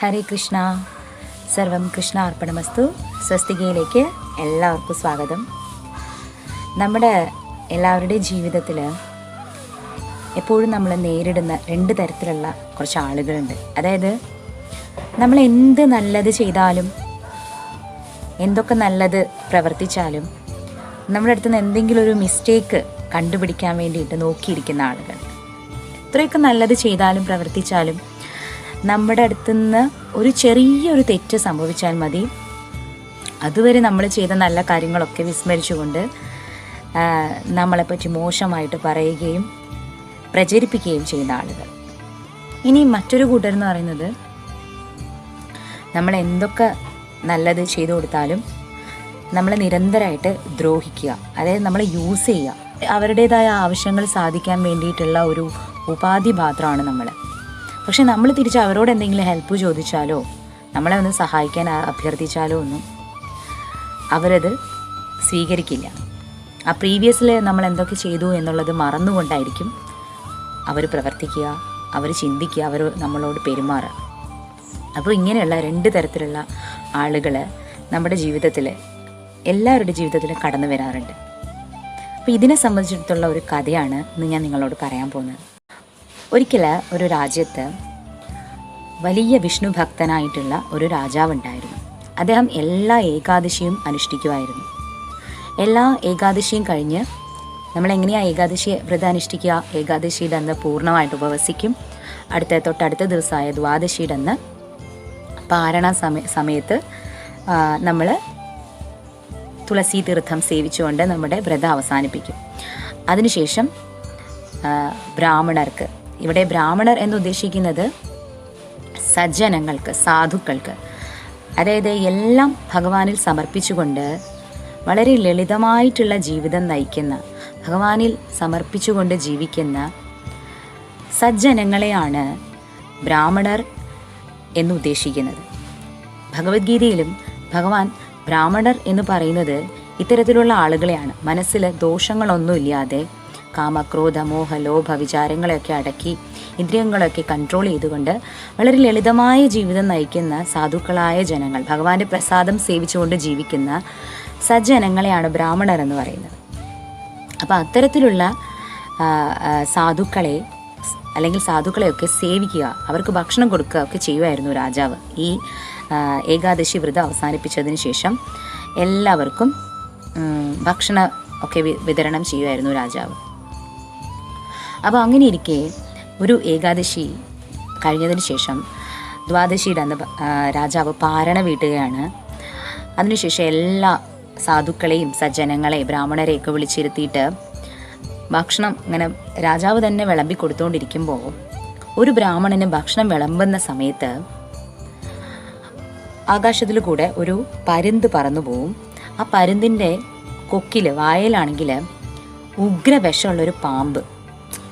ഹരേ കൃഷ്ണ. സർവം കൃഷ്ണ അർപ്പണമസ്തു. സ്വസ്തികയിലേക്ക് എല്ലാവർക്കും സ്വാഗതം. നമ്മുടെ എല്ലാവരുടെയും ജീവിതത്തിൽ എപ്പോഴും നമ്മൾ നേരിടുന്ന രണ്ട് തരത്തിലുള്ള കുറച്ച് ആളുകളുണ്ട്. അതായത് നമ്മൾ എന്ത് നല്ലത് ചെയ്താലും എന്തൊക്കെ നല്ലത് പ്രവർത്തിച്ചാലും നമ്മുടെ അടുത്ത് നിന്ന് എന്തെങ്കിലും ഒരു മിസ്റ്റേക്ക് കണ്ടുപിടിക്കാൻ വേണ്ടിയിട്ട് നോക്കിയിരിക്കുന്ന ആളുകൾ. എത്രയൊക്കെ നല്ലത് ചെയ്താലും പ്രവർത്തിച്ചാലും നമ്മുടെ അടുത്തുനിന്ന് ഒരു ചെറിയൊരു തെറ്റ് സംഭവിച്ചാൽ മതി, അതുവരെ നമ്മൾ ചെയ്ത നല്ല കാര്യങ്ങളൊക്കെ വിസ്മരിച്ചുകൊണ്ട് നമ്മളെപ്പറ്റി മോശമായിട്ട് പറയുകയും പ്രചരിപ്പിക്കുകയും ചെയ്യുന്ന ആളുകൾ. ഇനി മറ്റൊരു കൂട്ടരെന്ന് പറയുന്നത്, നമ്മൾ എന്തൊക്കെ നല്ലത് ചെയ്തു കൊടുത്താലും നമ്മളെ നിരന്തരമായിട്ട് ദ്രോഹിക്കുക, അതായത് നമ്മളെ യൂസ് ചെയ്യുക, അവരുടേതായ ആവശ്യങ്ങൾ സാധിക്കാൻ വേണ്ടിയിട്ടുള്ള ഒരു ഉപാധി മാത്രമാണ് നമ്മൾ. പക്ഷെ നമ്മൾ തിരിച്ച് അവരോട് എന്തെങ്കിലും ഹെൽപ്പ് ചോദിച്ചാലോ നമ്മളെ ഒന്ന് സഹായിക്കാൻ അഭ്യർത്ഥിച്ചാലോ ഒന്നും അവരത് സ്വീകരിക്കില്ല. ആ പ്രീവിയസിൽ നമ്മൾ എന്തൊക്കെ ചെയ്തു എന്നുള്ളത് മറന്നുകൊണ്ടായിരിക്കും അവർ പ്രവർത്തിക്കുക, അവർ ചിന്തിക്കുക, അവർ നമ്മളോട് പെരുമാറുക. അപ്പോൾ ഇങ്ങനെയുള്ള രണ്ട് തരത്തിലുള്ള ആളുകൾ നമ്മുടെ ജീവിതത്തിൽ, എല്ലാവരുടെ ജീവിതത്തിലും കടന്നു വരാറുണ്ട്. അപ്പോൾ ഇതിനെ സംബന്ധിച്ചിടത്തുള്ള ഒരു കഥയാണ് ഇന്ന് ഞാൻ നിങ്ങളോട് പറയാൻ പോകുന്നത്. ഒരിക്കൽ ഒരു രാജ്യത്ത് വലിയ വിഷ്ണു ഭക്തനായിട്ടുള്ള ഒരു രാജാവുണ്ടായിരുന്നു. അദ്ദേഹം എല്ലാ ഏകാദശിയും അനുഷ്ഠിക്കുമായിരുന്നു. എല്ലാ ഏകാദശിയും കഴിഞ്ഞ് നമ്മളെങ്ങനെയാണ് ഏകാദശി വ്രതം അനുഷ്ഠിക്കുക? ഏകാദശിയുടെ അന്ന് പൂർണ്ണമായിട്ട് ഉപവസിക്കും. തൊട്ടടുത്ത ദിവസമായ ദ്വാദശിയുടെ അന്ന് പാരണ സമയത്ത് നമ്മൾ തുളസി തീർത്ഥം സേവിച്ചുകൊണ്ട് നമ്മുടെ വ്രതം അവസാനിപ്പിക്കും. അതിനുശേഷം ബ്രാഹ്മണർക്ക്, ഇവിടെ ബ്രാഹ്മണർ എന്നുദ്ദേശിക്കുന്നത് സജ്ജനങ്ങൾക്ക്, സാധുക്കൾക്ക്, അതായത് എല്ലാം ഭഗവാനിൽ സമർപ്പിച്ചുകൊണ്ട് വളരെ ലളിതമായിട്ടുള്ള ജീവിതം നയിക്കുന്ന, ഭഗവാനിൽ സമർപ്പിച്ചുകൊണ്ട് ജീവിക്കുന്ന സജ്ജനങ്ങളെയാണ് ബ്രാഹ്മണർ എന്നുദ്ദേശിക്കുന്നത്. ഭഗവത്ഗീതയിലും ഭഗവാൻ ബ്രാഹ്മണർ എന്ന് പറയുന്നത് ഇത്തരത്തിലുള്ള ആളുകളെയാണ്. മനസ്സിൽ ദോഷങ്ങളൊന്നുമില്ലാതെ കാമ, ക്രോധ, മോഹ, ലോഭ വിചാരങ്ങളെയൊക്കെ അടക്കി ഇന്ദ്രിയങ്ങളൊക്കെ കൺട്രോൾ ചെയ്തുകൊണ്ട് വളരെ ലളിതമായ ജീവിതം നയിക്കുന്ന സാധുക്കളായ ജനങ്ങൾ, ഭഗവാന്റെ പ്രസാദം സേവിച്ചുകൊണ്ട് ജീവിക്കുന്ന സജ്ജനങ്ങളെയാണ് ബ്രാഹ്മണർ എന്ന് പറയുന്നത്. അപ്പോൾ അത്തരത്തിലുള്ള സാധുക്കളെ അല്ലെങ്കിൽ സാധുക്കളെയൊക്കെ സേവിക്കുക, അവർക്ക് ഭക്ഷണം കൊടുക്കുക ഒക്കെ ചെയ്യുമായിരുന്നു രാജാവ്. ഈ ഏകാദശി വ്രതം അവസാനിപ്പിച്ചതിന് ശേഷം എല്ലാവർക്കും ഭക്ഷണം ഒക്കെ വിതരണം ചെയ്യുമായിരുന്നു രാജാവ്. അപ്പോൾ അങ്ങനെ ഇരിക്കെ ഒരു ഏകാദശി കഴിഞ്ഞതിന് ശേഷം ദ്വാദശിയുടെ അന്ന് രാജാവ് പാരണ വീട്ടുകയാണ്. അതിനുശേഷം എല്ലാ സാധുക്കളെയും സജ്ജനങ്ങളെ ബ്രാഹ്മണരെയൊക്കെ വിളിച്ചിരുത്തിയിട്ട് ഭക്ഷണം ഇങ്ങനെ രാജാവ് തന്നെ വിളമ്പി കൊടുത്തുകൊണ്ടിരിക്കുമ്പോൾ ഒരു ബ്രാഹ്മണന് ഭക്ഷണം വിളമ്പുന്ന സമയത്ത് ആകാശത്തിൽ കൂടെ ഒരു പരുന്ത് പറന്നു പോവും. ആ പരുന്തിൻ്റെ കൊക്കിൽ, വായലാണെങ്കിൽ ഉഗ്രവിഷമുള്ളൊരു പാമ്പ്.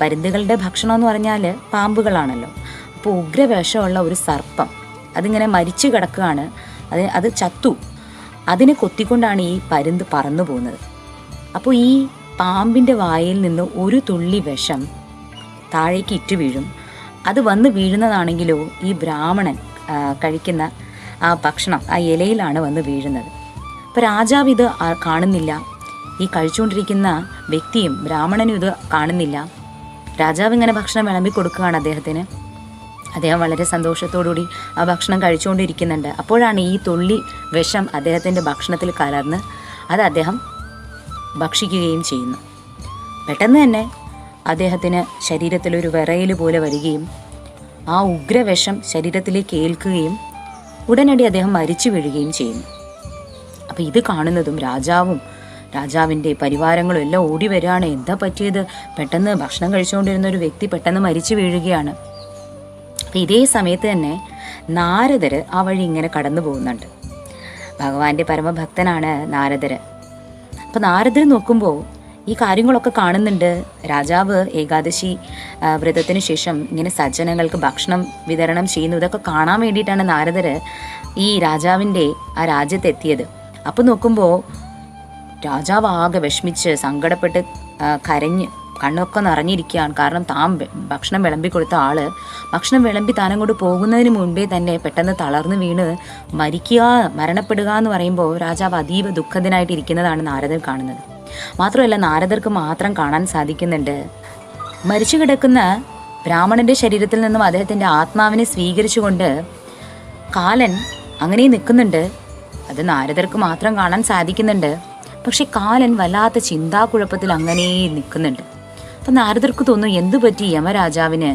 പരുന്തുകളുടെ ഭക്ഷണം എന്ന് പറഞ്ഞാൽ പാമ്പുകളാണല്ലോ. അപ്പോൾ ഉഗ്രവിഷമുള്ള ഒരു സർപ്പം അതിങ്ങനെ മരിച്ചു കിടക്കുകയാണ്. അത് ചത്തു. അതിനെ കൊത്തിക്കൊണ്ടാണ് ഈ പരുന്ത് പറന്നു പോകുന്നത്. അപ്പോൾ ഈ പാമ്പിൻ്റെ വായിൽ നിന്ന് ഒരു തുള്ളി വിഷം താഴേക്ക് ഇറ്റ് വീഴും. അത് വന്ന് വീഴുന്നതാണെങ്കിലോ ഈ ബ്രാഹ്മണൻ കഴിക്കുന്ന ആ ഭക്ഷണം ആ ഇലയിലാണ് വന്ന് വീഴുന്നത്. അപ്പോൾ രാജാവ് ഇത് കാണുന്നില്ല. ഈ കഴിച്ചുകൊണ്ടിരിക്കുന്ന വ്യക്തിയും ബ്രാഹ്മണനും ഇത് കാണുന്നില്ല. രാജാവ് ഇങ്ങനെ ഭക്ഷണം വിളമ്പി കൊടുക്കുകയാണ് അദ്ദേഹത്തിന്. അദ്ദേഹം വളരെ സന്തോഷത്തോടുകൂടി ആ ഭക്ഷണം കഴിച്ചുകൊണ്ടിരിക്കുന്നുണ്ട്. അപ്പോഴാണ് ഈ തുള്ളി വിഷം അദ്ദേഹത്തിൻ്റെ ഭക്ഷണത്തിൽ കലർന്ന് അത് അദ്ദേഹം ഭക്ഷിക്കുകയും ചെയ്യുന്നു. പെട്ടെന്ന് തന്നെ അദ്ദേഹത്തിന് ശരീരത്തിലൊരു വിറയൽ പോലെ വരികയും ആ ഉഗ്രവിഷം ശരീരത്തിലേക്ക് ഏൽക്കുകയും ഉടനടി അദ്ദേഹം മരിച്ചു വീഴുകയും ചെയ്യുന്നു. അപ്പോൾ ഇത് കാണുന്നതും രാജാവിൻ്റെ പരിവാരങ്ങളും എല്ലാം ഓടി വരികയാണ്. എന്താ പറ്റിയത്? പെട്ടെന്ന് ഭക്ഷണം കഴിച്ചുകൊണ്ടിരുന്ന ഒരു വ്യക്തി പെട്ടെന്ന് മരിച്ചു വീഴുകയാണ്. അപ്പോൾ ഇതേ സമയത്ത് തന്നെ നാരദർ ആ വഴി ഇങ്ങനെ കടന്നു പോകുന്നുണ്ട്. ഭഗവാന്റെ പരമഭക്തനാണ് നാരദർ. അപ്പോൾ നാരദർ നോക്കുമ്പോൾ ഈ കാര്യങ്ങളൊക്കെ കാണുന്നുണ്ട്. രാജാവ് ഏകാദശി വ്രതത്തിന് ശേഷം ഇങ്ങനെ സജ്ജനങ്ങൾക്ക് ഭക്ഷണം വിതരണം ചെയ്യുന്നു. ഇതൊക്കെ കാണാൻ വേണ്ടിയിട്ടാണ് നാരദർ ഈ രാജാവിൻ്റെ ആ രാജ്യത്തെത്തിയത്. അപ്പോൾ നോക്കുമ്പോൾ രാജാവ് ആകെ വിഷമിച്ച് സങ്കടപ്പെട്ട് കരഞ്ഞ് കണ്ണൊക്കെ നിറഞ്ഞിരിക്കുകയാണ്. കാരണം താൻ ഭക്ഷണം വിളമ്പി കൊടുത്ത ആള് ഭക്ഷണം വിളമ്പി താനങ്ങോട്ട് പോകുന്നതിന് മുൻപേ തന്നെ പെട്ടെന്ന് തളർന്നു വീണ് മരണപ്പെടുക എന്ന് പറയുമ്പോൾ രാജാവ് അതീവ ദുഃഖിതനായിട്ട് ഇരിക്കുന്നതാണ് നാരദർ കാണുന്നത്. മാത്രമല്ല, നാരദർക്ക് മാത്രം കാണാൻ സാധിക്കുന്നുണ്ട് മരിച്ചു കിടക്കുന്ന ബ്രാഹ്മണന്റെ ശരീരത്തിൽ നിന്നും അദ്ദേഹത്തിൻ്റെ ആത്മാവിനെ സ്വീകരിച്ചുകൊണ്ട് കാലൻ അങ്ങനെ നിൽക്കുന്നുണ്ട്. അത് നാരദർക്ക് മാത്രം കാണാൻ സാധിക്കുന്നുണ്ട്. പക്ഷെ കാലൻ വല്ലാത്ത ചിന്താക്കുഴപ്പത്തിൽ അങ്ങനെ നിൽക്കുന്നുണ്ട്. അപ്പം നാരദർക്ക് തോന്നുന്നു, എന്തു പറ്റി യമരാജാവിന്?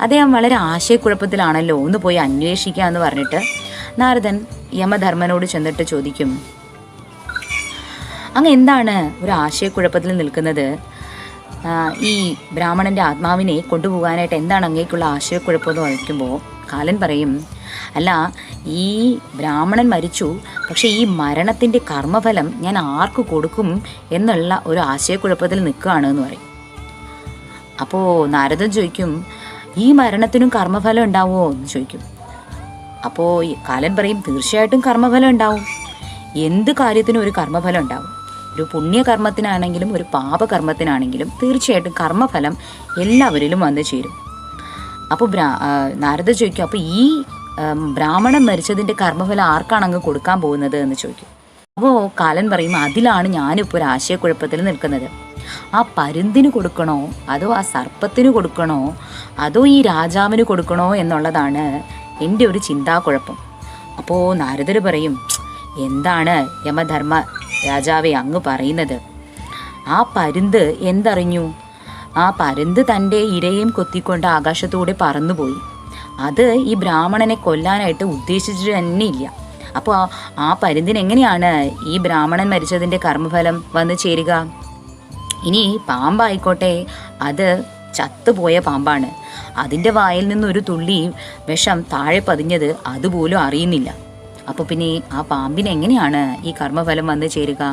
അദ്ദേഹം വളരെ ആശയക്കുഴപ്പത്തിലാണല്ലോ, ഒന്ന് പോയി അന്വേഷിക്കുക എന്ന് പറഞ്ഞിട്ട് നാരദൻ യമധർമ്മനോട് ചെന്നിട്ട് ചോദിക്കും, അങ്ങ് എന്താണ് ഒരു ആശയക്കുഴപ്പത്തിൽ നിൽക്കുന്നത്? ഈ ബ്രാഹ്മണന്റെ ആത്മാവിനെ കൊണ്ടുപോകാനായിട്ട് എന്താണ് അങ്ങേക്കുള്ള ആശയക്കുഴപ്പം എന്ന് ചോദിക്കുമ്പോൾ കാലൻ പറയും, അല്ല, ഈ ബ്രാഹ്മണൻ മരിച്ചു, പക്ഷേ ഈ മരണത്തിൻ്റെ കർമ്മഫലം ഞാൻ ആർക്ക് കൊടുക്കും എന്നുള്ള ഒരു ആശയക്കുഴപ്പത്തിൽ നിൽക്കുകയാണ് എന്ന് പറയും. അപ്പോൾ നാരദൻ ചോദിക്കും, ഈ മരണത്തിനും കർമ്മഫലം ഉണ്ടാവുമോ എന്ന് ചോദിക്കും. അപ്പോൾ കാലൻ പറയും, തീർച്ചയായിട്ടും കർമ്മഫലം ഉണ്ടാവും. എന്ത് കാര്യത്തിനും ഒരു കർമ്മഫലം ഉണ്ടാവും. ഒരു പുണ്യകർമ്മത്തിനാണെങ്കിലും ഒരു പാപകർമ്മത്തിനാണെങ്കിലും തീർച്ചയായിട്ടും കർമ്മഫലം എല്ലാവരിലും വന്നു ചേരും. അപ്പോൾ നാരദ ചോദിക്കും, അപ്പോൾ ഈ ബ്രാഹ്മണൻ മരിച്ചതിൻ്റെ കർമ്മഫലം ആർക്കാണ് അങ്ങ് കൊടുക്കാൻ പോകുന്നത് എന്ന് ചോദിക്കും. അപ്പോൾ കാലൻ പറയും, അതിലാണ് ഞാനിപ്പോൾ ഒരു ആശയക്കുഴപ്പത്തിൽ നിൽക്കുന്നത്. ആ പരുന്തിന് കൊടുക്കണോ, അതോ ആ സർപ്പത്തിന് കൊടുക്കണോ, അതോ ഈ രാജാവിന് കൊടുക്കണോ എന്നുള്ളതാണ് എൻ്റെ ഒരു ചിന്താക്കുഴപ്പം. അപ്പോൾ നാരദർ പറയും, എന്താണ് യമധർമ്മ രാജാവേ അങ്ങ് പറയുന്നത്? ആ പരുന്ത് എന്തറിഞ്ഞു? ആ പരുന്ത് തൻ്റെ ഇരയും കൊത്തിക്കൊണ്ട് ആകാശത്തൂടെ പറന്നുപോയി. അത് ഈ ബ്രാഹ്മണനെ കൊല്ലാനായിട്ട് ഉദ്ദേശിച്ചിട്ട് തന്നെ ഇല്ല. അപ്പോൾ ആ പരുന്തിനെങ്ങനെയാണ് ഈ ബ്രാഹ്മണൻ മരിച്ചതിൻ്റെ കർമ്മഫലം വന്നു ചേരുക? ഇനി പാമ്പായിക്കോട്ടെ, അത് ചത്തുപോയ പാമ്പാണ്. അതിൻ്റെ വായിൽ നിന്നൊരു തുള്ളി വിഷം താഴെ പതിഞ്ഞത് അതുപോലും അറിയുന്നില്ല. അപ്പോൾ പിന്നെ ആ പാമ്പിന് എങ്ങനെയാണ് ഈ കർമ്മഫലം വന്നു ചേരുക?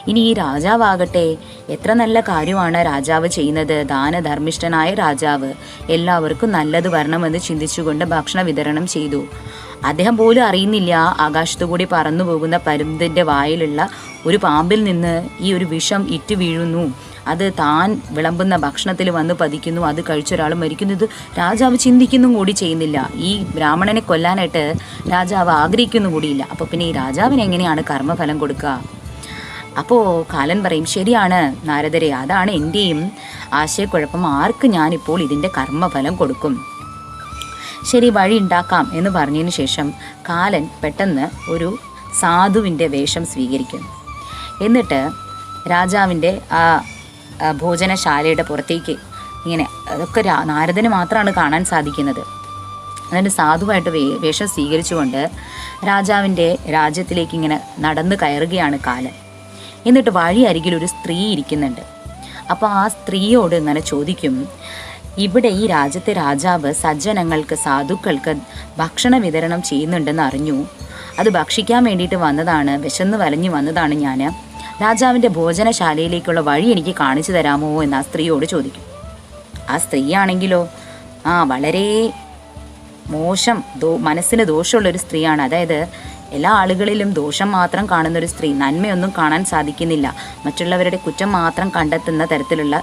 ഇനി ഈ രാജാവാകട്ടെ, എത്ര നല്ല കാര്യമാണ് രാജാവ് ചെയ്യുന്നത്. ദാനധർമ്മിഷ്ഠനായ രാജാവ് എല്ലാവർക്കും നല്ലത് വരണമെന്ന് ചിന്തിച്ചുകൊണ്ട് ഭക്ഷണ വിതരണം ചെയ്തു. അദ്ദേഹം പോലും അറിയുന്നില്ല ആകാശത്തുകൂടി പറന്നു പോകുന്ന പരുന്തിൻ്റെ വായിലുള്ള ഒരു പാമ്പിൽ നിന്ന് ഈ ഒരു വിഷം ഇറ്റു വീഴുന്നു, അത് താൻ വിളമ്പുന്ന ഭക്ഷണത്തിൽ വന്ന് പതിക്കുന്നു, അത് കഴിച്ചൊരാൾ മരിക്കുന്നത് രാജാവ് ചിന്തിക്കുന്നും കൂടി ചെയ്യുന്നില്ല. ഈ ബ്രാഹ്മണനെ കൊല്ലാനായിട്ട് രാജാവ് ആഗ്രഹിക്കുന്നു കൂടിയില്ല. അപ്പോൾ പിന്നെ ഈ രാജാവിന് എങ്ങനെയാണ് കർമ്മഫലം കൊടുക്കുക? അപ്പോൾ കാലൻ പറയും, ശരിയാണ് നാരദരെ, അതാണ് എൻ്റെയും ആശയക്കുഴപ്പം. ആർക്ക് ഞാനിപ്പോൾ ഇതിൻ്റെ കർമ്മഫലം കൊടുക്കും? ശരി, വഴി ഉണ്ടാക്കാം എന്ന് പറഞ്ഞതിന് ശേഷം കാലൻ പെട്ടെന്ന് ഒരു സാധുവിൻ്റെ വേഷം സ്വീകരിക്കുന്നു. എന്നിട്ട് രാജാവിൻ്റെ ആ ഭോജനശാലയുടെ പുറത്തേക്ക് ഇങ്ങനെ, അതൊക്കെ നാരദന് മാത്രമാണ് കാണാൻ സാധിക്കുന്നത്. അതിൻ്റെ സാധുവായിട്ട് വേഷം സ്വീകരിച്ചുകൊണ്ട് രാജാവിൻ്റെ രാജ്യത്തിലേക്ക് ഇങ്ങനെ നടന്ന് കയറുകയാണ് കാലൻ. എന്നിട്ട് വഴി അരികിൽ ഒരു സ്ത്രീ ഇരിക്കുന്നുണ്ട്. അപ്പോൾ ആ സ്ത്രീയോട് ഇങ്ങനെ ചോദിക്കും, ഇവിടെ ഈ രാജ്യത്തെ രാജാവ് സജ്ജനങ്ങൾക്ക്, സാധുക്കൾക്ക് ഭക്ഷണ വിതരണം ചെയ്യുന്നുണ്ടെന്ന് അറിഞ്ഞു. അത് ഭക്ഷിക്കാൻ വേണ്ടിയിട്ട് വന്നതാണ്, വിശന്ന് വലഞ്ഞു വന്നതാണ് ഞാൻ. രാജാവിൻ്റെ ഭോജനശാലയിലേക്കുള്ള വഴി എനിക്ക് കാണിച്ചു തരാമോ എന്ന് ആ സ്ത്രീയോട് ചോദിക്കും. ആ സ്ത്രീയാണെങ്കിലോ വളരെ മോശം, മനസ്സിന് ദോഷമുള്ളൊരു സ്ത്രീയാണ്. അതായത് എല്ലാ ആളുകളിലും ദോഷം മാത്രം കാണുന്നൊരു സ്ത്രീ, നന്മയൊന്നും കാണാൻ സാധിക്കുന്നില്ല, മറ്റുള്ളവരുടെ കുറ്റം മാത്രം കണ്ടെത്തുന്ന തരത്തിലുള്ള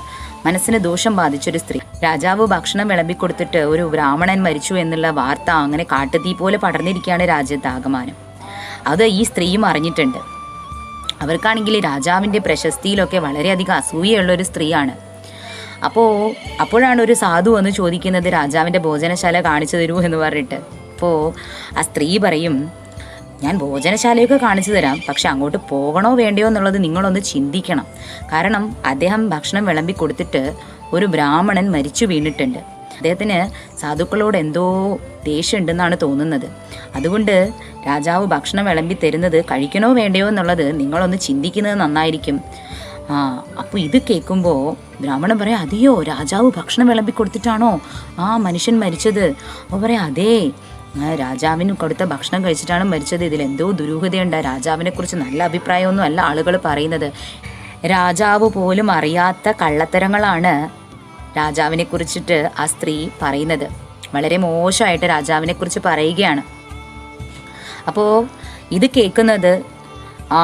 മനസ്സിന് ദോഷം ബാധിച്ചൊരു സ്ത്രീ. രാജാവ് ഭക്ഷണം വിളമ്പിക്കൊടുത്തിട്ട് ഒരു ബ്രാഹ്മണൻ മരിച്ചു എന്നുള്ള വാർത്ത അങ്ങനെ കാട്ടുതീ പോലെ പടർന്നിരിക്കുകയാണ് രാജ്യത്താകമാനം. അത് ഈ സ്ത്രീയും അറിഞ്ഞിട്ടുണ്ട്. അവർക്കാണെങ്കിൽ രാജാവിൻ്റെ പ്രശസ്തിയിലൊക്കെ വളരെയധികം അസൂയുള്ളൊരു സ്ത്രീയാണ്. അപ്പോഴാണ് ഒരു സാധു വന്ന് ചോദിക്കുന്നത്, രാജാവിൻ്റെ ഭോജനശാല കാണിച്ചു തരൂ എന്ന് പറഞ്ഞിട്ട്. അപ്പോൾ ആ സ്ത്രീ പറയും, ഞാൻ ഭോജനശാലയൊക്കെ കാണിച്ചു തരാം, പക്ഷെ അങ്ങോട്ട് പോകണോ വേണ്ടയോ എന്നുള്ളത് നിങ്ങളൊന്ന് ചിന്തിക്കണം. കാരണം അദ്ദേഹം ഭക്ഷണം വിളമ്പി കൊടുത്തിട്ട് ഒരു ബ്രാഹ്മണൻ മരിച്ചു വീണിട്ടുണ്ട്. അദ്ദേഹത്തിന് സാധുക്കളോട് എന്തോ ദേഷ്യമുണ്ടെന്നാണ് തോന്നുന്നത്. അതുകൊണ്ട് രാജാവ് ഭക്ഷണം വിളമ്പി തരുന്നത് കഴിക്കണോ വേണ്ടയോ എന്നുള്ളത് നിങ്ങളൊന്ന് ചിന്തിക്കുന്നത് നന്നായിരിക്കും. അപ്പോൾ ഇത് കേൾക്കുമ്പോൾ ബ്രാഹ്മണൻ പറയാം, അതെയോ, രാജാവ് ഭക്ഷണം വിളമ്പി കൊടുത്തിട്ടാണോ ആ മനുഷ്യൻ മരിച്ചത്? അപ്പോൾ പറയാം, അതേ, രാജാവിന് കൊടുത്ത ഭക്ഷണം കഴിച്ചിട്ടാണ് മരിച്ചത്. ഇതിലെന്തോ ദുരൂഹതയുണ്ട്. രാജാവിനെക്കുറിച്ച് നല്ല അഭിപ്രായമൊന്നും അല്ല ആളുകൾ പറയുന്നത്. രാജാവ് പോലും അറിയാത്ത കള്ളത്തരങ്ങളാണ് രാജാവിനെ കുറിച്ചിട്ട് ആ സ്ത്രീ പറയുന്നത്. വളരെ മോശമായിട്ട് രാജാവിനെക്കുറിച്ച് പറയുകയാണ്. അപ്പോൾ ഇത് കേൾക്കുന്നത് ആ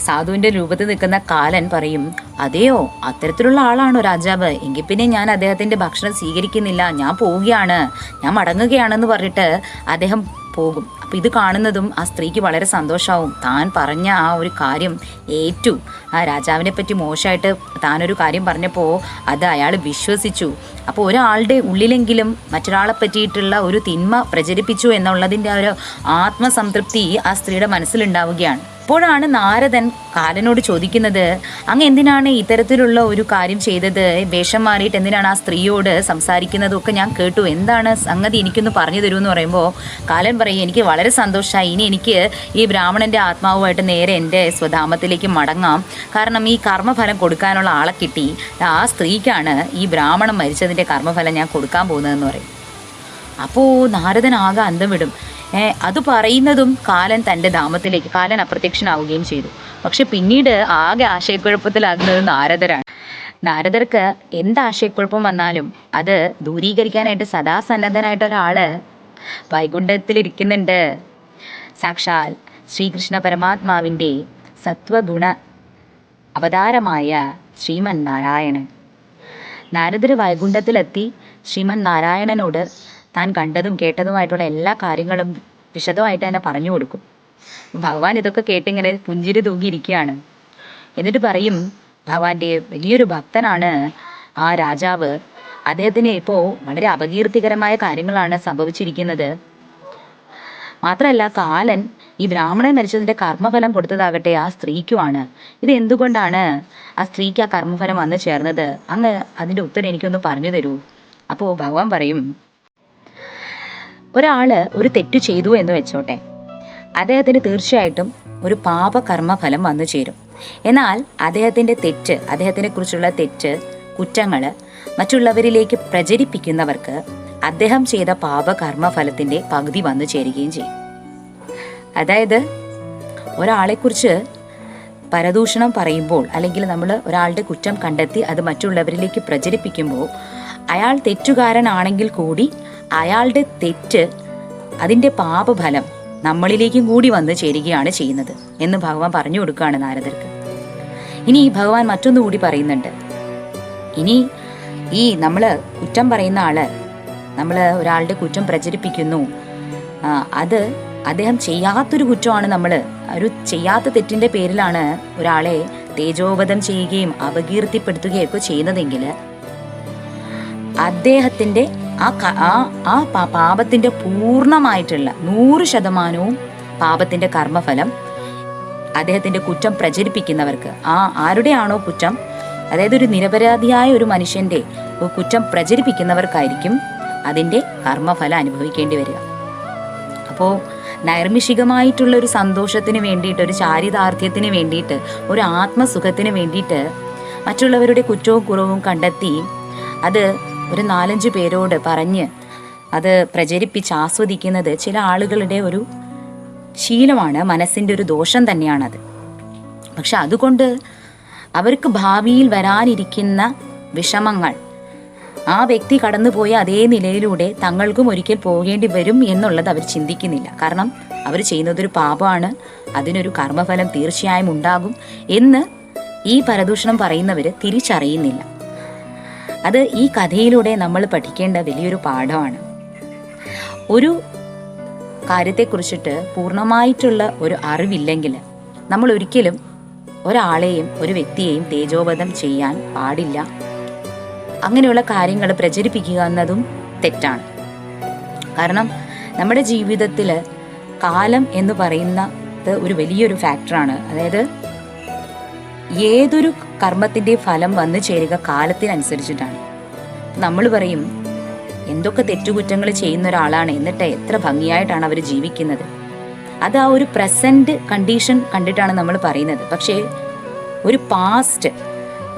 സാധുവിൻ്റെ രൂപത്തിൽ നിൽക്കുന്ന കാലൻ പറയും, അതെയോ, അത്തരത്തിലുള്ള ആളാണോ രാജാവ്? എങ്കിൽ പിന്നെ ഞാൻ അദ്ദേഹത്തിൻ്റെ ഭക്ഷണം സ്വീകരിക്കുന്നില്ല, ഞാൻ പോവുകയാണ്, ഞാൻ മടങ്ങുകയാണെന്ന് പറഞ്ഞിട്ട് അദ്ദേഹം പോകും. അപ്പോൾ ഇത് കാണുന്നതും ആ സ്ത്രീക്ക് വളരെ സന്തോഷമാവും. താൻ പറഞ്ഞ ആ ഒരു കാര്യം ഏറ്റു. ആ രാജാവിനെ പറ്റി മോശമായിട്ട് താനൊരു കാര്യം പറഞ്ഞപ്പോൾ അത് അയാൾ വിശ്വസിച്ചു. അപ്പോൾ ഒരാളുടെ ഉള്ളിലെങ്കിലും മറ്റൊരാളെ പറ്റിയിട്ടുള്ള ഒരു തിന്മ പ്രചരിപ്പിച്ചു എന്നുള്ളതിൻ്റെ ഒരു ആത്മസംതൃപ്തി ആ സ്ത്രീയുടെ മനസ്സിലുണ്ടാവുകയാണ്. അപ്പോഴാണ് നാരദൻ കാലനോട് ചോദിക്കുന്നത്, അങ്ങ് എന്തിനാണ് ഇത്തരത്തിലുള്ള ഒരു കാര്യം ചെയ്തത്? വേഷം മാറിയിട്ട് എന്തിനാണ് ആ സ്ത്രീയോട് സംസാരിക്കുന്നതും ഒക്കെ ഞാൻ കേട്ടു, എന്താണ് സംഗതി, എനിക്കൊന്ന് പറഞ്ഞു തരൂ എന്ന് പറയുമ്പോൾ കാലൻ പറയും, എനിക്ക് വളരെ സന്തോഷമായി, ഇനി എനിക്ക് ഈ ബ്രാഹ്മണൻ്റെ ആത്മാവുമായിട്ട് നേരെ എൻ്റെ സ്വധാമത്തിലേക്ക് മടങ്ങാം. കാരണം ഈ കർമ്മഫലം കൊടുക്കാനുള്ള ആളെ കിട്ടി, ആ സ്ത്രീക്കാണ് ഈ ബ്രാഹ്മണൻ മരിച്ചതിൻ്റെ കർമ്മഫലം ഞാൻ കൊടുക്കാൻ പോകുന്നതെന്ന് പറയും. അപ്പോൾ നാരദൻ ആകെ അന്തം വിടും. അത് പറയുന്നതും കാലൻ തൻ്റെ ധാമത്തിലേക്ക് കാലൻ അപ്രത്യക്ഷനാവുകയും ചെയ്തു. പക്ഷെ പിന്നീട് ആകെ ആശയക്കുഴപ്പത്തിലാകുന്നത് നാരദരാണ്. നാരദർക്ക് എന്ത് ആശയക്കുഴപ്പം വന്നാലും അത് ദൂരീകരിക്കാനായിട്ട് സദാ സന്നദ്ധനായിട്ട് ഒരാള് വൈകുണ്ഠത്തിലിരിക്കുന്നുണ്ട്. സാക്ഷാൽ ശ്രീകൃഷ്ണ പരമാത്മാവിൻ്റെ സത്വഗുണ അവതാരമായ ശ്രീമൻ നാരായണൻ. നാരദർ വൈകുണ്ഠത്തിലെത്തി ശ്രീമൻ നാരായണനോട് താൻ കണ്ടതും കേട്ടതുമായിട്ടുള്ള എല്ലാ കാര്യങ്ങളും വിശദമായിട്ട് തന്നെ പറഞ്ഞു കൊടുക്കും. ഭഗവാൻ ഇതൊക്കെ കേട്ടിങ്ങനെ പുഞ്ചിരി തൂങ്ങിയിരിക്കുകയാണ്. എന്നിട്ട് പറയും, ഭഗവാന്റെ വലിയൊരു ഭക്തനാണ് ആ രാജാവ്, അദ്ദേഹത്തിന് ഇപ്പോൾ വളരെ അപകീർത്തികരമായ കാര്യങ്ങളാണ് സംഭവിച്ചിരിക്കുന്നത്. മാത്രമല്ല കാലൻ ഈ ബ്രാഹ്മണൻ മരിച്ചതിൻ്റെ കർമ്മഫലം കൊടുത്തതാകട്ടെ ആ സ്ത്രീക്കുമാണ്. ഇത് എന്തുകൊണ്ടാണ് ആ സ്ത്രീക്ക് ആ കർമ്മഫലം വന്നു ചേർന്നത്? അങ്ങ് അതിൻ്റെ ഉത്തരം എനിക്കൊന്ന് പറഞ്ഞു തരൂ. അപ്പോൾ ഭഗവാൻ പറയും, ഒരാൾ ഒരു തെറ്റ് ചെയ്തു എന്ന് വെച്ചോട്ടെ, അദ്ദേഹത്തിന് തീർച്ചയായിട്ടും ഒരു പാപകർമ്മഫലം വന്നു ചേരും. എന്നാൽ അദ്ദേഹത്തിൻ്റെ തെറ്റ്, അദ്ദേഹത്തിനെ കുറിച്ചുള്ള തെറ്റ്, കുറ്റങ്ങൾ മറ്റുള്ളവരിലേക്ക് പ്രചരിപ്പിക്കുന്നവർക്ക് അദ്ദേഹം ചെയ്ത പാപകർമ്മഫലത്തിൻ്റെ പകുതി വന്നു ചേരുകയും ചെയ്യും. അതായത് ഒരാളെക്കുറിച്ച് പരദൂഷണം പറയുമ്പോൾ, അല്ലെങ്കിൽ നമ്മൾ ഒരാളുടെ കുറ്റം കണ്ടെത്തി അത് മറ്റുള്ളവരിലേക്ക് പ്രചരിപ്പിക്കുമ്പോൾ, അയാൾ തെറ്റുകാരനാണെങ്കിൽ കൂടി അയാളുടെ തെറ്റ്, അതിൻ്റെ പാപഫലം നമ്മളിലേക്കും കൂടി വന്ന് ചേരുകയാണ് ചെയ്യുന്നത് എന്ന് ഭഗവാൻ പറഞ്ഞു കൊടുക്കുകയാണ് നാരദർക്ക്. ഇനി ഭഗവാൻ മറ്റൊന്നു കൂടി പറയുന്നുണ്ട്. ഇനി ഈ നമ്മൾ കുറ്റം പറയുന്ന ആള്, നമ്മൾ ഒരാളുടെ കുറ്റം പ്രചരിപ്പിക്കുന്നു, അത് അദ്ദേഹം ചെയ്യാത്തൊരു കുറ്റമാണ്, നമ്മൾ ഒരു ചെയ്യാത്ത തെറ്റിൻ്റെ പേരിലാണ് ഒരാളെ തേജോവധം ചെയ്യുകയും അപകീർത്തിപ്പെടുത്തുകയും ഒക്കെ ചെയ്യുന്നതെങ്കിൽ അദ്ദേഹത്തിൻ്റെ ആ പാപത്തിൻ്റെ പൂർണ്ണമായിട്ടുള്ള 100% പാപത്തിൻ്റെ കർമ്മഫലം അദ്ദേഹത്തിൻ്റെ കുറ്റം പ്രചരിപ്പിക്കുന്നവർക്ക്, ആരുടെയാണോ കുറ്റം, അതായത് ഒരു നിരപരാധിയായ ഒരു മനുഷ്യൻ്റെ കുറ്റം പ്രചരിപ്പിക്കുന്നവർക്കായിരിക്കും അതിൻ്റെ കർമ്മഫലം അനുഭവിക്കേണ്ടി വരിക. അപ്പോൾ നൈർമിഷികമായിട്ടുള്ള ഒരു സന്തോഷത്തിന് വേണ്ടിയിട്ട്, ഒരു ചാരിതാർത്ഥ്യത്തിന് വേണ്ടിയിട്ട്, ഒരു ആത്മസുഖത്തിന് വേണ്ടിയിട്ട് മറ്റുള്ളവരുടെ കുറ്റവും കുറവും കണ്ടെത്തി അത് ഒരു 4-5 പേരോട് പറഞ്ഞ് അത് പ്രചരിപ്പിച്ച് ആസ്വദിക്കുന്നത് ചില ആളുകളുടെ ഒരു ശീലമാണ്, മനസ്സിൻ്റെ ഒരു ദോഷം തന്നെയാണത്. പക്ഷെ അതുകൊണ്ട് അവർക്ക് ഭാവിയിൽ വരാനിരിക്കുന്ന വിഷമങ്ങൾ, ആ വ്യക്തി കടന്നുപോയ അതേ നിലയിലൂടെ തങ്ങൾക്കും ഒരിക്കൽ പോകേണ്ടി വരും എന്നുള്ളത് അവർ ചിന്തിക്കുന്നില്ല. കാരണം അവർ ചെയ്യുന്നതൊരു പാപമാണ്, അതിനൊരു കർമ്മഫലം തീർച്ചയായും ഉണ്ടാകും എന്ന് ഈ പരദൂഷണം പറയുന്നവർ തിരിച്ചറിയുന്നില്ല. അത് ഈ കഥയിലൂടെ നമ്മൾ പഠിക്കേണ്ട വലിയൊരു പാഠമാണ്. ഒരു കാര്യത്തെക്കുറിച്ചിട്ട് പൂർണ്ണമായിട്ടുള്ള ഒരു അറിവില്ലെങ്കിൽ നമ്മൾ ഒരിക്കലും ഒരാളെയും ഒരു വ്യക്തിയെയും തേജോവധം ചെയ്യാൻ പാടില്ല. അങ്ങനെയുള്ള കാര്യങ്ങൾ പ്രചരിപ്പിക്കുക എന്നതും തെറ്റാണ്. കാരണം നമ്മുടെ ജീവിതത്തിൽ കാലം എന്ന് പറയുന്നത് ഒരു വലിയൊരു ഫാക്ടറാണ്. അതായത് ഏതൊരു കർമ്മത്തിൻ്റെ ഫലം വന്നു ചേരുക കാലത്തിനനുസരിച്ചിട്ടാണ്. നമ്മൾ പറയും എന്തൊക്കെ തെറ്റുകുറ്റങ്ങൾ ചെയ്യുന്ന ഒരാളാണ്, എന്നിട്ട് എത്ര ഭംഗിയായിട്ടാണ് അവർ ജീവിക്കുന്നത്. അത് ആ ഒരു പ്രസൻറ്റ് കണ്ടീഷൻ കണ്ടിട്ടാണ് നമ്മൾ പറയുന്നത്. പക്ഷേ ഒരു പാസ്റ്റ്,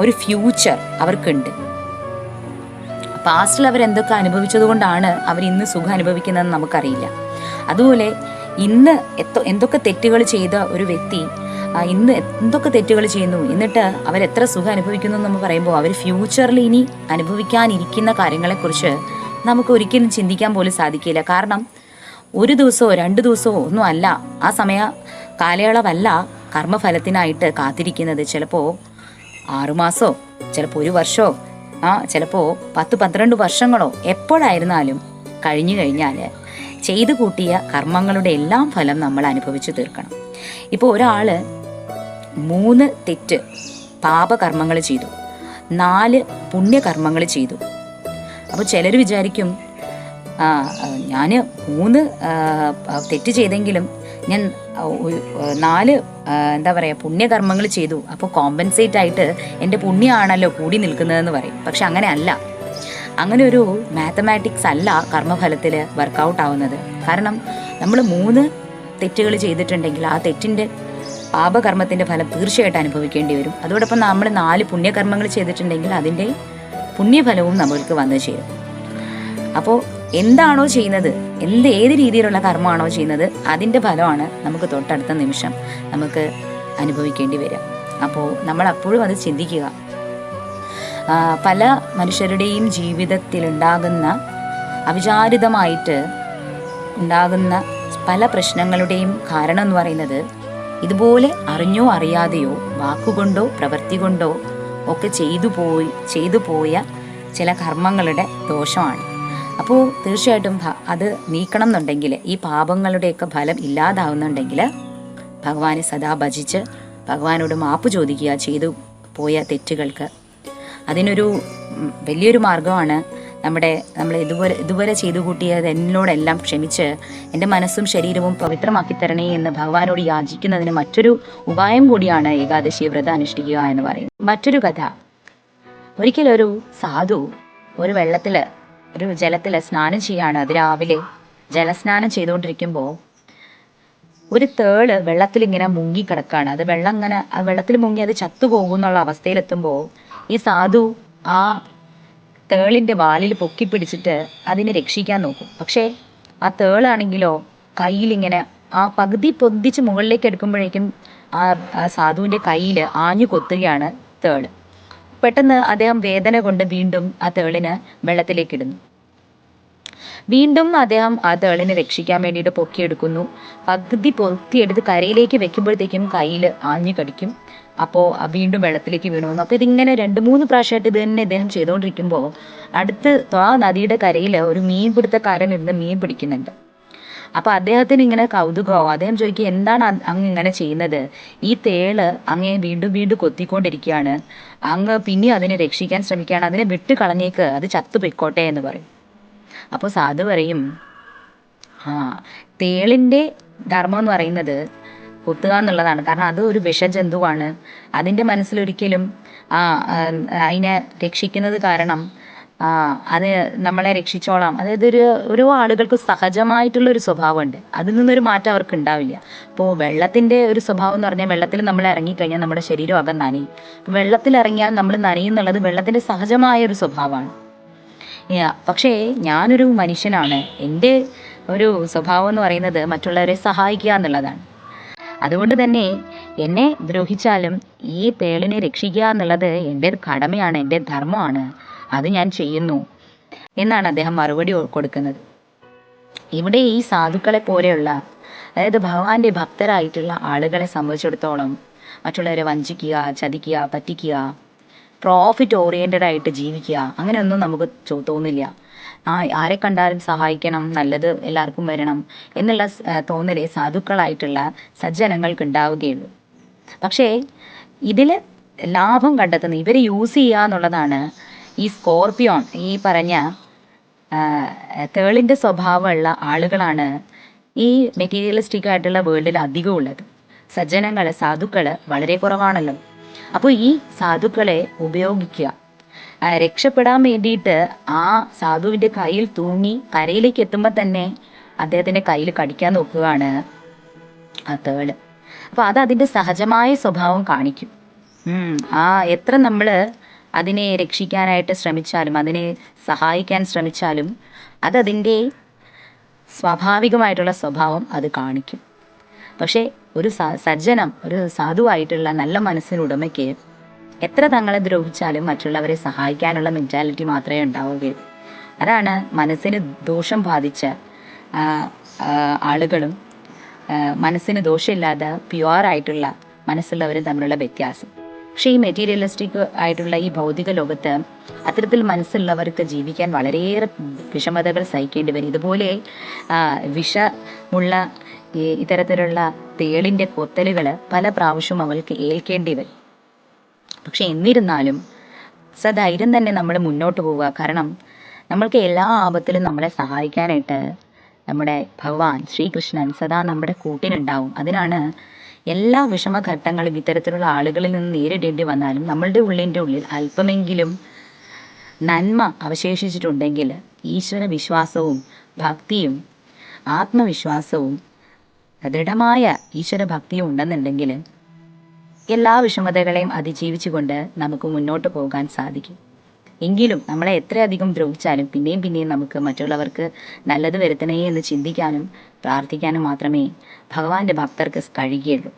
ഒരു ഫ്യൂച്ചർ അവർക്കുണ്ട്. പാസ്റ്റിൽ അവരെന്തൊക്കെ അനുഭവിച്ചത് കൊണ്ടാണ് അവർ ഇന്ന് സുഖം അനുഭവിക്കുന്നതെന്ന് നമുക്കറിയില്ല. അതുപോലെ ഇന്ന് എന്തൊക്കെ തെറ്റുകൾ ചെയ്ത ഒരു വ്യക്തി ഇന്ന് എന്തൊക്കെ തെറ്റുകൾ ചെയ്യുന്നു, എന്നിട്ട് അവരെത്ര സുഖം അനുഭവിക്കുന്നു എന്ന് നമ്മൾ പറയുമ്പോൾ അവർ ഫ്യൂച്ചറിൽ ഇനി അനുഭവിക്കാനിരിക്കുന്ന കാര്യങ്ങളെക്കുറിച്ച് നമുക്ക് ഒരിക്കലും ചിന്തിക്കാൻ പോലും സാധിക്കില്ല. കാരണം ഒരു ദിവസമോ 2 ദിവസമോ ഒന്നും അല്ല, ആ സമയ കാലയളവല്ല കർമ്മഫലത്തിനായിട്ട് കാത്തിരിക്കുന്നത്. ചിലപ്പോൾ 6 മാസമോ ചിലപ്പോൾ 1 വർഷമോ ചിലപ്പോൾ 10-12 വർഷങ്ങളോ എപ്പോഴായിരുന്നാലും കഴിഞ്ഞു കഴിഞ്ഞാൽ ചെയ്തു കൂട്ടിയ കർമ്മങ്ങളുടെ എല്ലാം ഫലം നമ്മൾ അനുഭവിച്ചു തീർക്കണം. ഇപ്പോൾ ഒരാൾ 3 തെറ്റ് പാപകർമ്മങ്ങൾ ചെയ്തു, 4 പുണ്യകർമ്മങ്ങൾ ചെയ്തു. അപ്പോൾ ചിലർ വിചാരിക്കും ഞാൻ 3 തെറ്റ് ചെയ്തെങ്കിലും ഞാൻ 4 എന്താ പറയുക പുണ്യകർമ്മങ്ങൾ ചെയ്തു, അപ്പോൾ കോമ്പൻസേറ്റ് ആയിട്ട് എൻ്റെ പുണ്യമാണല്ലോ കൂടി നിൽക്കുന്നതെന്ന് പറയും. പക്ഷെ അങ്ങനെ അല്ല. അങ്ങനെ ഒരു മാത്തമാറ്റിക്സ് അല്ല കർമ്മഫലത്തിൽ വർക്കൗട്ട് ആവുന്നത്. കാരണം നമ്മൾ 3 തെറ്റുകൾ ചെയ്തിട്ടുണ്ടെങ്കിൽ ആ തെറ്റിൻ്റെ പാപകർമ്മത്തിൻ്റെ ഫലം തീർച്ചയായിട്ടും അനുഭവിക്കേണ്ടി വരും. അതോടൊപ്പം നമ്മൾ 4 പുണ്യകർമ്മങ്ങൾ ചെയ്തിട്ടുണ്ടെങ്കിൽ അതിൻ്റെ പുണ്യഫലവും നമ്മൾക്ക് വന്നു ചേരും. അപ്പോൾ എന്താണോ ചെയ്യുന്നത്, ഏത് രീതിയിലുള്ള കർമ്മമാണോ ചെയ്യുന്നത്, അതിൻ്റെ ഫലമാണ് നമുക്ക് തൊട്ടടുത്ത നിമിഷം നമുക്ക് അനുഭവിക്കേണ്ടി വരിക. അപ്പോൾ നമ്മൾ അപ്പോഴും അത് ചിന്തിക്കുക. പല മനുഷ്യരുടെയും ജീവിതത്തിലുണ്ടാകുന്ന അവിചാരിതമായിട്ട് ഉണ്ടാകുന്ന പല പ്രശ്നങ്ങളുടെയും കാരണം എന്ന് പറയുന്നത് ഇതുപോലെ അറിഞ്ഞോ അറിയാതെയോ വാക്കുകൊണ്ടോ പ്രവൃത്തി കൊണ്ടോ ഒക്കെ ചെയ്തു പോയ ചില കർമ്മങ്ങളുടെ ദോഷമാണ്. അപ്പോൾ തീർച്ചയായിട്ടും അത് നീക്കണം എന്നുണ്ടെങ്കിൽ, ഈ പാപങ്ങളുടെയൊക്കെ ഫലം ഇല്ലാതാവുന്നുണ്ടെങ്കിൽ ഭഗവാനെ സദാ ഭജിച്ച് ഭഗവാനോട് മാപ്പ് ചോദിക്കുക ചെയ്തു പോയ തെറ്റുകൾക്ക്. അതിനൊരു വലിയൊരു മാർഗമാണ് നമ്മൾ ഇതുവരെ ചെയ്തു കൂട്ടിയത് എന്നോടെല്ലാം ക്ഷമിച്ച് എൻ്റെ മനസ്സും ശരീരവും പവിത്രമാക്കി തരണേ എന്ന് ഭഗവാനോട് യാചിക്കുന്നതിന് മറ്റൊരു ഉപായം കൂടിയാണ് ഏകാദശി വ്രതം അനുഷ്ഠിക്കുക എന്ന് പറയും. മറ്റൊരു കഥ. ഒരിക്കലൊരു സാധു ഒരു ജലത്തിൽ സ്നാനം ചെയ്യാണ്. അത് രാവിലെ ജലസ്നാനം ചെയ്തുകൊണ്ടിരിക്കുമ്പോൾ ഒരു തേള് വെള്ളത്തിലിങ്ങനെ മുങ്ങിക്കിടക്കുകയാണ്. അത് വെള്ളത്തിൽ മുങ്ങി അത് ചത്തുപോകുന്നുള്ള അവസ്ഥയിലെത്തുമ്പോൾ ഈ സാധു ആ തേളിൻ്റെ വാലിൽ പൊക്കി പിടിച്ചിട്ട് അതിനെ രക്ഷിക്കാൻ നോക്കും. പക്ഷേ ആ തേളാണെങ്കിലോ കയ്യിലിങ്ങനെ ആ പകുതി പൊന്തിച്ച് മുകളിലേക്ക് എടുക്കുമ്പോഴേക്കും ആ സാധുവിൻ്റെ കയ്യിൽ ആഞ്ഞു കൊത്തുകയാണ് തേള്. പെട്ടെന്ന് അദ്ദേഹം വേദന കൊണ്ട് വീണ്ടും ആ തേളിനെ വെള്ളത്തിലേക്കിടുന്നു. വീണ്ടും അദ്ദേഹം ആ തേളിനെ രക്ഷിക്കാൻ വേണ്ടിയിട്ട് പൊക്കിയെടുക്കുന്നു. പകുതി പൊത്തിയെടുത്ത് കരയിലേക്ക് വെക്കുമ്പോഴത്തേക്കും കയ്യിൽ ആഞ്ഞു കടിക്കും. അപ്പോൾ വീണ്ടും വെള്ളത്തിലേക്ക് വീണു. അപ്പോൾ ഇതിങ്ങനെ 2-3 പ്രാവശ്യമായിട്ട് ഇത് തന്നെ അദ്ദേഹം ചെയ്തുകൊണ്ടിരിക്കുമ്പോൾ അടുത്ത് ആ നദിയുടെ കരയിൽ ഒരു മീൻപിടുത്തക്കാരൻ ഇരുന്ന് മീൻ പിടിക്കുന്നുണ്ട്. അപ്പോൾ അദ്ദേഹത്തിന് ഇങ്ങനെ കൗതുകമാവും. അദ്ദേഹം ചോദിക്കുക, എന്താണ് അങ്ങ് ഇങ്ങനെ ചെയ്യുന്നത്? ഈ തേള് അങ്ങേ വീണ്ടും വീണ്ടും കൊത്തിക്കൊണ്ടിരിക്കുകയാണ്, അങ്ങ് പിന്നെ അതിനെ രക്ഷിക്കാൻ ശ്രമിക്കുകയാണ്, അതിനെ വിട്ട് കളഞ്ഞേക്ക്, അത് ചത്തുപൊയ്ക്കോട്ടെ എന്ന് പറയും. അപ്പോൾ സാധു പറയും, തേളിൻ്റെ ധർമ്മം എന്ന് പറയുന്നത് കൊത്തുക എന്നുള്ളതാണ്. കാരണം അത് ഒരു വിഷജന്തുവാണ്. അതിൻ്റെ മനസ്സിലൊരിക്കലും അതിനെ രക്ഷിക്കുന്നത് കാരണം അത് നമ്മളെ രക്ഷിച്ചോളാം. അതായത് ഓരോ ആളുകൾക്ക് സഹജമായിട്ടുള്ളൊരു സ്വഭാവമുണ്ട്. അതിൽ നിന്നൊരു മാറ്റം അവർക്ക് ഉണ്ടാവില്ല. ഇപ്പോൾ വെള്ളത്തിൻ്റെ ഒരു സ്വഭാവം എന്ന് പറഞ്ഞാൽ വെള്ളത്തിൽ നമ്മൾ ഇറങ്ങിക്കഴിഞ്ഞാൽ നമ്മുടെ ശരീരം അകം നനയും. വെള്ളത്തിൽ ഇറങ്ങിയാൽ നമ്മൾ നനയും എന്നുള്ളത് വെള്ളത്തിൻ്റെ സഹജമായ ഒരു സ്വഭാവമാണ്. പക്ഷേ ഞാനൊരു മനുഷ്യനാണ്. എൻ്റെ ഒരു സ്വഭാവം എന്ന് പറയുന്നത് മറ്റുള്ളവരെ സഹായിക്കുക എന്നുള്ളതാണ്. അതുകൊണ്ട് തന്നെ എന്നെ ദ്രോഹിച്ചാലും ഈ തേളിനെ രക്ഷിക്കുക എന്നുള്ളത് എൻ്റെ കടമയാണ്, എൻ്റെ ധർമ്മമാണ്, അത് ഞാൻ ചെയ്യുന്നു എന്നാണ് അദ്ദേഹം മറുപടി കൊടുക്കുന്നത്. ഇവിടെ ഈ സാധുക്കളെ പോലെയുള്ള, അതായത് ഭഗവാന്റെ ഭക്തരായിട്ടുള്ള ആളുകളെ സംബന്ധിച്ചിടത്തോളം മറ്റുള്ളവരെ വഞ്ചിക്കുക, ചതിക്കുക, പറ്റിക്കുക, പ്രോഫിറ്റ് ഓറിയൻറ്റഡ് ആയിട്ട് ജീവിക്കുക അങ്ങനെയൊന്നും നമുക്ക് തോന്നില്ല. ആരെ കണ്ടാലും സഹായിക്കണം, നല്ലത് എല്ലാവർക്കും വരണം എന്നുള്ള തോന്നലേ സാധുക്കളായിട്ടുള്ള സജ്ജനങ്ങൾക്ക് ഉണ്ടാവുകയുള്ളൂ. പക്ഷേ ഇതിൽ ലാഭം കണ്ടെത്തുന്ന ഇവരെ യൂസ് ചെയ്യുക എന്നുള്ളതാണ് ഈ സ്കോർപ്പിയോൺ, ഈ പറഞ്ഞ തേളിൻ്റെ സ്വഭാവമുള്ള ആളുകളാണ് ഈ മെറ്റീരിയലിസ്റ്റിക് ആയിട്ടുള്ള വേൾഡിൽ അധികം ഉള്ളത്. സജ്ജനങ്ങൾ, സാധുക്കൾ വളരെ കുറവാണല്ലോ. അപ്പോൾ ഈ സാധുക്കളെ ഉപയോഗിക്കുക, രക്ഷപ്പെടാൻ വേണ്ടിയിട്ട് ആ സാധുവിൻ്റെ കയ്യിൽ തൂങ്ങി കരയിലേക്ക് എത്തുമ്പോൾ തന്നെ അദ്ദേഹത്തിൻ്റെ കയ്യിൽ കടിക്കാൻ നോക്കുകയാണ് ആ തേള്. അപ്പോൾ അത് അതിൻ്റെ സഹജമായ സ്വഭാവം കാണിക്കും. എത്ര നമ്മൾ അതിനെ രക്ഷിക്കാനായിട്ട് ശ്രമിച്ചാലും അതിനെ സഹായിക്കാൻ ശ്രമിച്ചാലും അതതിൻ്റെ സ്വാഭാവികമായിട്ടുള്ള സ്വഭാവം അത് കാണിക്കും. പക്ഷേ ഒരു സജ്ജനം, ഒരു സാധുവായിട്ടുള്ള നല്ല മനസ്സിനുടമയ്ക്ക് എത്ര തങ്ങളെ ദ്രോഹിച്ചാലും മറ്റുള്ളവരെ സഹായിക്കാനുള്ള മെൻറ്റാലിറ്റി മാത്രമേ ഉണ്ടാവുകയുള്ളൂ. അതാണ് മനസ്സിന് ദോഷം ബാധിച്ച ആളുകളും മനസ്സിന് ദോഷമില്ലാതെ പ്യുവറായിട്ടുള്ള മനസ്സുള്ളവരും തമ്മിലുള്ള വ്യത്യാസം. പക്ഷേ ഈ മെറ്റീരിയലിസ്റ്റിക് ആയിട്ടുള്ള ഈ ഭൗതിക ലോകത്ത് അത്തരത്തിൽ മനസ്സുള്ളവർക്ക് ജീവിക്കാൻ വളരെയേറെ വിഷമതകൾ സഹിക്കേണ്ടി വരും. ഇതുപോലെ വിഷമുള്ള ഇത്തരത്തിലുള്ള തേളിൻ്റെ കൊത്തലുകൾ പല പ്രാവശ്യവും അവൾക്ക് ഏൽക്കേണ്ടി വരും. പക്ഷെ എന്നിരുന്നാലും സധൈര്യം തന്നെ നമ്മൾ മുന്നോട്ട് പോവുക. കാരണം നമ്മൾക്ക് എല്ലാ ആപത്തിലും നമ്മളെ സഹായിക്കാനായിട്ട് നമ്മുടെ ഭഗവാൻ ശ്രീകൃഷ്ണൻ സദാ നമ്മുടെ കൂട്ടിനുണ്ടാവും. അതിനാണ് എല്ലാ വിഷമഘട്ടങ്ങളും ഇത്തരത്തിലുള്ള ആളുകളിൽ നിന്ന് നേരിടേണ്ടി വന്നാലും നമ്മളുടെ ഉള്ളിൽ അല്പമെങ്കിലും നന്മ അവശേഷിച്ചിട്ടുണ്ടെങ്കിൽ, ഈശ്വര വിശ്വാസവും ഭക്തിയും ആത്മവിശ്വാസവും ദൃഢമായ ഈശ്വര ഭക്തിയും ഉണ്ടെന്നുണ്ടെങ്കിൽ എല്ലാ വിഷമതകളെയും അതിജീവിച്ചുകൊണ്ട് നമുക്ക് മുന്നോട്ട് പോകാൻ സാധിക്കും. എങ്കിലും നമ്മളെ എത്രയധികം ദ്രോഹിച്ചാലും പിന്നെയും നമുക്ക് മറ്റുള്ളവർക്ക് നല്ലത് വരുത്തണേ എന്ന് ചിന്തിക്കാനും പ്രാർത്ഥിക്കാനും മാത്രമേ ഭഗവാന്റെ ഭക്തർക്ക് കഴിയുകയുള്ളൂ.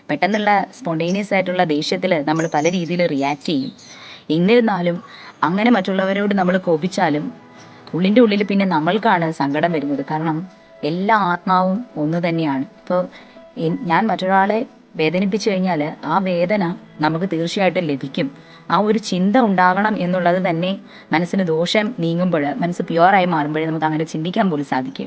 പെട്ടെന്നുള്ള സ്പോണ്ടേനിയസ് ആയിട്ടുള്ള ദേഷ്യത്തിൽ നമ്മൾ പല രീതിയിൽ റിയാക്ട് ചെയ്യും. എന്നിരുന്നാലും അങ്ങനെ മറ്റുള്ളവരോട് നമ്മൾ കോപിച്ചാലും ഉള്ളിൽ പിന്നെ നമ്മൾക്കാണ് സങ്കടം വരുന്നത്. കാരണം എല്ലാ ആത്മാവും ഒന്ന് തന്നെയാണ്. ഇപ്പോൾ ഞാൻ മറ്റൊരാളെ വേദനിപ്പിച്ചു കഴിഞ്ഞാൽ ആ വേദന നമുക്ക് തീർച്ചയായിട്ടും ലഭിക്കും. ആ ഒരു ചിന്ത ഉണ്ടാകണം എന്നുള്ളത് തന്നെ മനസ്സിന് ദോഷം നീങ്ങുമ്പോൾ, മനസ്സ് പ്യുവറായി മാറുമ്പോഴേ നമുക്ക് അങ്ങനെ ചിന്തിക്കാൻ പോലും സാധിക്കും.